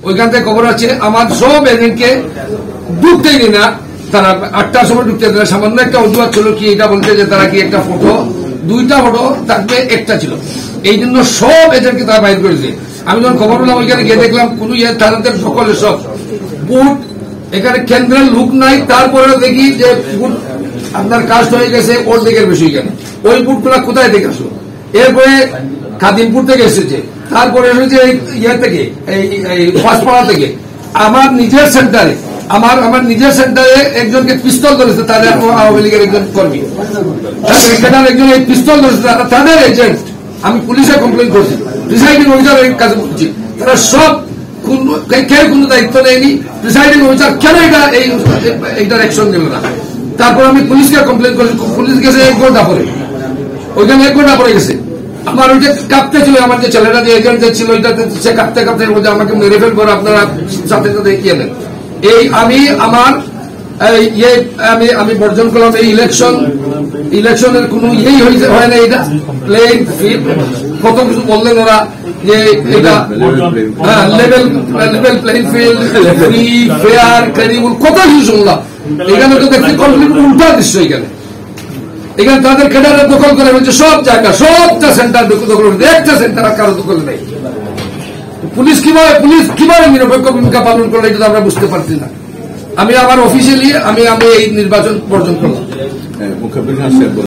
ওইখান থেকে খবর আছে আমার সব এজেন্টকে ঢুকতেই না, তারা 8টার সময় ঢুকতে দেয়। সামান্য একটা অজুহাত ছিল কি, এটা বলতে যে তারা কি একটা ফটো, 2টা ফটো থাকবে, একটা ছিল, এই জন্য সব এজেন্টকে তারা বাইর করেছে। আমি যখন খবর পেলাম ওইখানে গিয়ে দেখলাম কোন তাদের সকলে সব বুট, এখানে কেন্দ্রের লোক নাই, তারপরে দেখি যে বুট আপনার কাস্ট হয়ে গেছে ওর দিকের বেশি কেন, ওই বুটগুলা কোথায় থেকে আসলো? এরপরে খাদিমপুর থেকে এসেছে, তারপরে এসেছে ইয়ে থেকে, এই পাঁচপাড়া থেকে। আমার নিজের সেন্টারে আমার নিজের সেন্টারে একজনকে পিস্তল ধরেছে, তাদের আওয়ামী লীগের একজন কর্মী, একজন এই পিস্তল ধরেছে, তাদের এজেন্ট। আমি পুলিশে কমপ্লেন করছি, প্রিসাইডিং অফিসারের কাছে বলছি, তারা সব কেউ কোনো দায়িত্ব নেয়নি। প্রিসাইডিং অফিসার কেন এইটার অ্যাকশন নেবে না? তারপর আমি পুলিশকে কমপ্লেন করেছি, পুলিশ গেছে 1 ঘন্টা পরে, ওইখানে 1 ঘন্টা পরে গেছে। আমার ওই যে কাঁপতে ছিল, আমার যে ছেলেটা যে এজেন্ট ছিল ওইটাতে, সে কাঁপতে কাঁপতে বলছে আমাকে মেরে ফেলবো, আপনারা সাথে সাথে এগিয়ে নেন। এই আমি আমার আমি বর্জন করলাম। এই ইলেকশনের কোন ইয়েই হয় না, এটা প্লেইং ফিল্ড, কত কিছু বললেন ওরা যে এটা level playing field, free fair credible, কত কিছু শুনলাম। এখানে তো দেখছি কমপ্লিট উল্টা দৃশ্য। এখানে তাদের ক্যাডারে দখল করে হচ্ছে সব জায়গা, সবটা সেন্টার দখল করে, একটা সেন্টার কারো দখল নেই। পুলিশ কিভাবে নিরপেক্ষ ভূমিকা পালন করলে এটা আমরা বুঝতে পারছি না। আমি আমার অফিসিয়ালি আমি এই নির্বাচন বর্জন করলাম।